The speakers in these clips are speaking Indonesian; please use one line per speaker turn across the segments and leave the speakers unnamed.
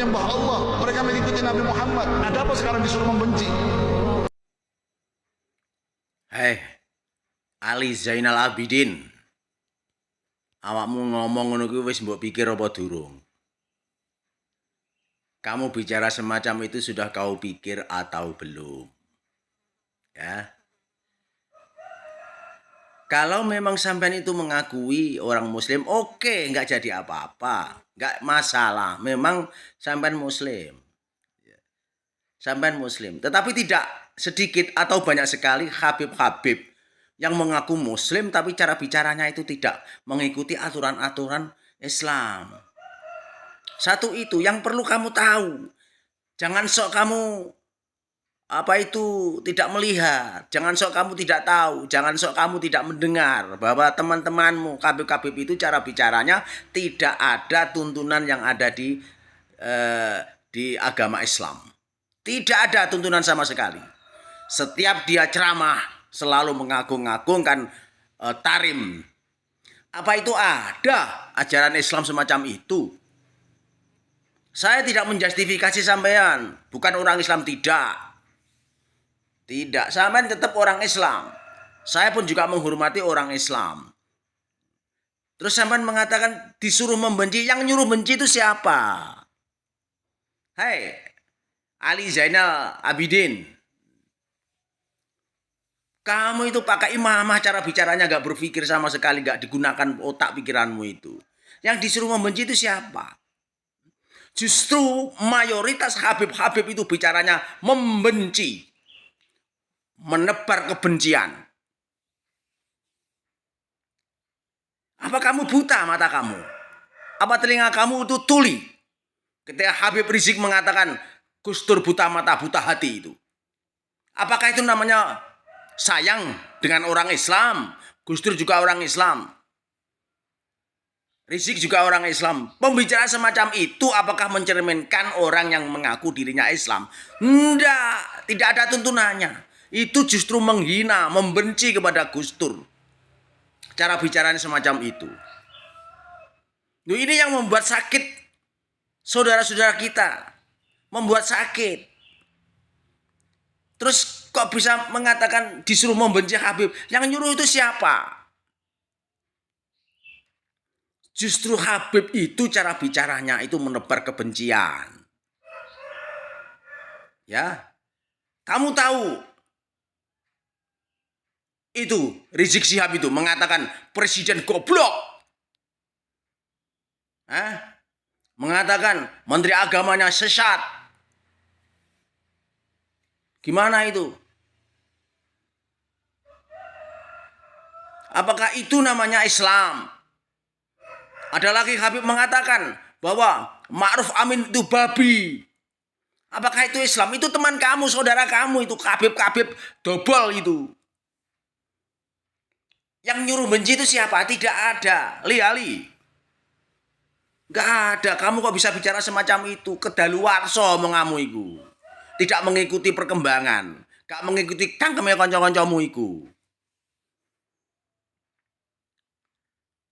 menyembah Allah, mereka mengikuti Nabi Muhammad. Ada apa sekarang disuruh membenci?
Hei, Ali Zainal Abidin. Awakmu ngomong ngono kuwi wis mbok pikir apa durung? Kamu bicara semacam itu sudah kau pikir atau belum? Ya. Kalau memang sampean itu mengakui orang muslim, oke, nggak jadi apa-apa. Nggak masalah, memang sampean muslim. Sampean muslim. Tetapi tidak sedikit atau banyak sekali Habib-Habib yang mengaku muslim tapi cara bicaranya itu tidak mengikuti aturan-aturan Islam. Satu itu yang perlu kamu tahu. Jangan sok kamu tidak melihat. Jangan sok kamu tidak tahu. Jangan sok kamu tidak mendengar bahwa teman-temanmu Habib-Habib itu cara bicaranya tidak ada tuntunan yang ada di agama Islam. Tidak ada tuntunan sama sekali. Setiap dia ceramah selalu mengagung-agungkan tarim. Apa itu ada ajaran Islam semacam itu? Saya tidak menjustifikasi sampean, bukan orang Islam, tidak. Tidak, sampean tetap orang Islam. Saya pun juga menghormati orang Islam. Terus sampean mengatakan disuruh membenci, yang nyuruh benci itu siapa? Hei, Ali Zainal Abidin. Kamu itu pakai imamah, cara bicaranya gak berpikir sama sekali, gak digunakan otak pikiranmu itu. Yang disuruh membenci itu siapa? Justru mayoritas Habib-Habib itu bicaranya membenci, menebar kebencian. Apa kamu buta mata kamu? Apa telinga kamu itu tuli? Ketika Habib Rizik mengatakan Gus Dur buta mata, buta hati itu. Apakah itu namanya sayang dengan orang Islam? Gus Dur juga orang Islam. Rizik juga orang Islam. Pembicaraan semacam itu apakah mencerminkan orang yang mengaku dirinya Islam? Tidak ada tuntunannya. Itu justru menghina, membenci kepada Gus Dur. Cara bicaranya semacam itu. Ini yang membuat sakit saudara-saudara kita. Membuat sakit. Terus kok bisa mengatakan disuruh membenci Habib? Yang nyuruh itu siapa? Justru Habib itu cara bicaranya itu menebar kebencian. Ya. Kamu tahu itu Rizik Syihab itu mengatakan presiden goblok. Mengatakan menteri agamanya sesat. Gimana itu? Apakah itu namanya Islam? Ada lagi Habib mengatakan bahwa Ma'ruf Amin itu babi. Apakah itu Islam? Itu teman kamu, saudara kamu, itu Habib-Habib dobol itu. Yang nyuruh benci itu siapa? Tidak ada. Li-ali. Gak ada. Kamu kok bisa bicara semacam itu? Kedaluwarsa mengamu itu. Tidak mengikuti perkembangan. Gak mengikuti cangkeme kanca-kancamu itu.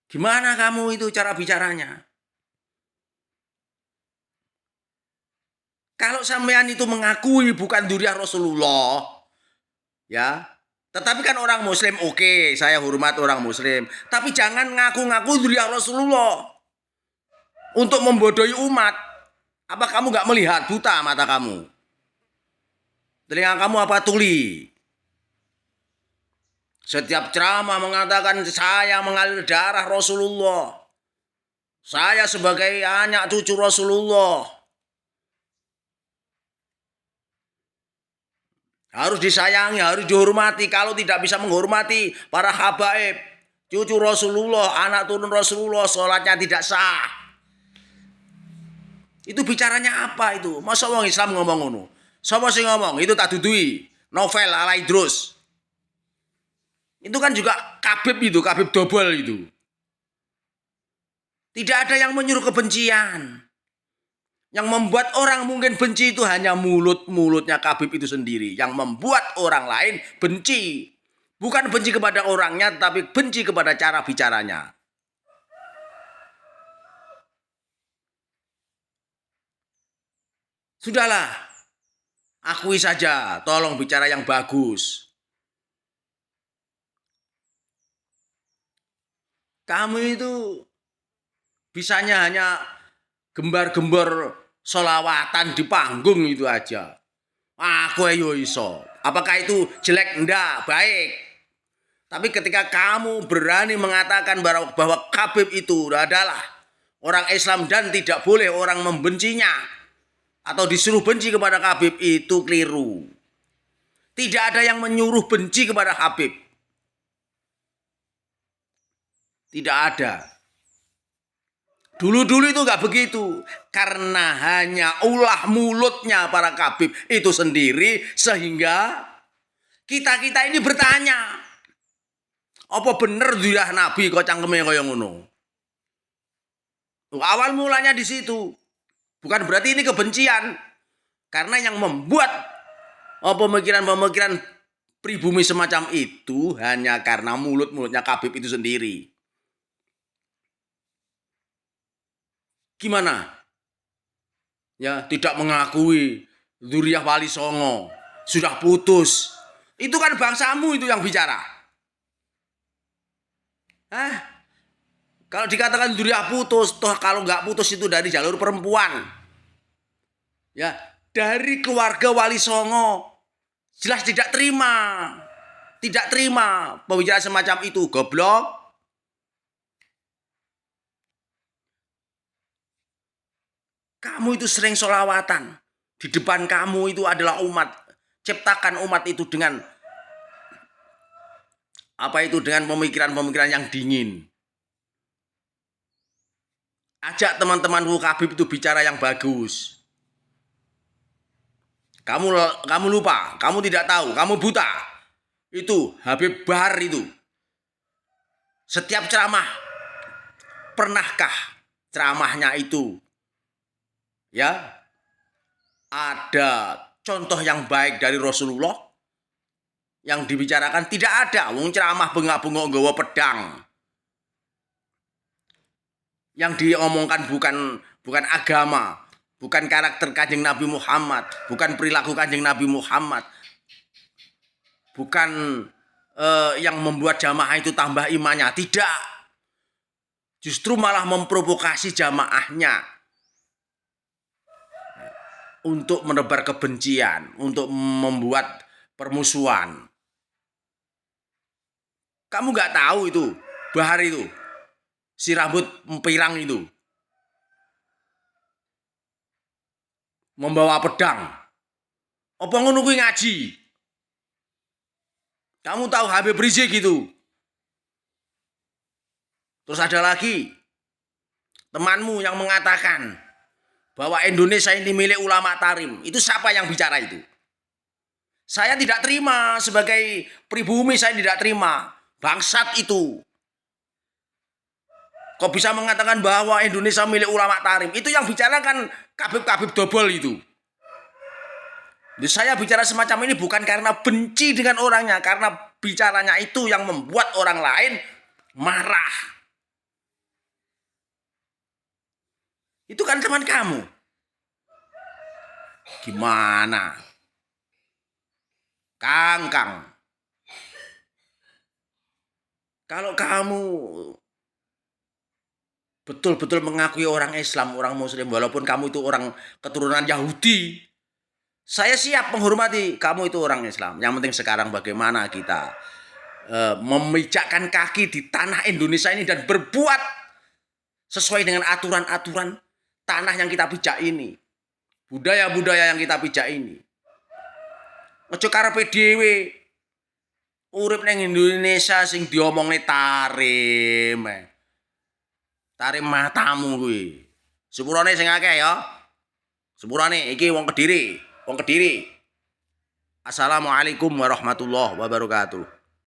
Gimana kamu itu cara bicaranya? Kalau sampean itu mengakui bukan dzurriyyah Rasulullah, ya, tetapi kan orang Muslim, oke, saya hormat orang Muslim, tapi jangan ngaku-ngaku dzurriyyah Rasulullah untuk membodohi umat. Apa kamu nggak melihat, buta mata kamu? Telinga kamu apa tuli? Setiap ceramah mengatakan saya mengalir darah Rasulullah. Saya sebagai anak cucu Rasulullah. Harus disayangi, harus dihormati. Kalau tidak bisa menghormati para habaib, cucu Rasulullah, anak turun Rasulullah, sholatnya tidak sah. Itu bicaranya apa itu? Masa orang Islam ngomong ngono? Siapa sih ngomong? Itu tak dudui. Novel ala Idrus. Itu kan juga Habib itu, Habib dobel itu. Tidak ada yang menyuruh kebencian. Yang membuat orang mungkin benci itu hanya mulutnya Habib itu sendiri. Yang membuat orang lain benci. Bukan benci kepada orangnya, tapi benci kepada cara bicaranya. Sudahlah, akui saja, tolong bicara yang bagus. Kamu itu bisanya hanya gembar-gembar solawatan di panggung itu aja. Aku yo iso. Apakah itu jelek? Enggak, baik. Tapi ketika kamu berani mengatakan bahwa Khabib itu adalah orang Islam dan tidak boleh orang membencinya atau disuruh benci kepada Khabib, itu keliru. Tidak ada yang menyuruh benci kepada Khabib. Tidak ada. Dulu-dulu itu nggak begitu, karena hanya ulah mulutnya para Khabib itu sendiri, sehingga kita ini bertanya, apa bener dia Nabi kok cangkeme kaya ngono? Awal mulanya di situ. Bukan berarti ini kebencian, karena yang membuat pemikiran-pemikiran pribumi semacam itu hanya karena mulutnya Khabib itu sendiri. Gimana? Ya, tidak mengakui Dzurriyyah Wali Songo, sudah putus. Itu kan bangsamu itu yang bicara. Kalau dikatakan Dzurriyyah putus, toh kalau nggak putus itu dari jalur perempuan. Ya, dari keluarga Wali Songo jelas tidak terima. Tidak terima pembicaraan semacam itu, goblok. Kamu itu sering sholawatan. Di depan kamu itu adalah umat. Ciptakan umat itu dengan dengan pemikiran-pemikiran yang dingin. Ajak teman-temanmu Khabib itu bicara yang bagus. Kamu lupa, kamu tidak tahu, kamu buta. Itu Habib Bahar itu. Setiap ceramah, pernahkah ceramahnya itu ada contoh yang baik dari Rasulullah yang dibicarakan? Tidak ada. Wong ceramah bengak-bengok nggawa pedang. Yang diomongkan bukan agama, bukan karakter Kanjeng Nabi Muhammad, bukan perilaku Kanjeng Nabi Muhammad, bukan yang membuat jamaah itu tambah imannya. Tidak. Justru malah memprovokasi jamaahnya untuk menebar kebencian, untuk membuat permusuhan. Kamu nggak tahu itu, Bahar itu, si rambut pirang itu, membawa pedang. Apa ngono kuwi ngaji? Kamu tahu Habib Rizik gitu? Terus ada lagi temanmu yang mengatakan bahwa Indonesia ini milik ulama tarim. Itu siapa yang bicara itu? Saya tidak terima, sebagai pribumi saya tidak terima. Bangsat itu. Kok bisa mengatakan bahwa Indonesia milik ulama tarim? Itu yang bicara kan Khabib dobel itu. Jadi saya bicara semacam ini bukan karena benci dengan orangnya, karena bicaranya itu yang membuat orang lain marah. Itu kan teman kamu. Gimana? Kangkang. Kalau kamu betul-betul mengakui orang Islam, orang Muslim, walaupun kamu itu orang keturunan Yahudi, saya siap menghormati kamu itu orang Islam. Yang penting sekarang bagaimana kita memijakkan kaki di tanah Indonesia ini dan berbuat sesuai dengan aturan-aturan tanah yang kita pijak ini, budaya-budaya yang kita pijak ini. Ojo karepe dhewe urip ning Indonesia sing diomongne tarim. Tarim matamu kuwi. Sepurane sing akeh ya. Sepurane iki wong Kediri. Assalamualaikum warahmatullahi wabarakatuh.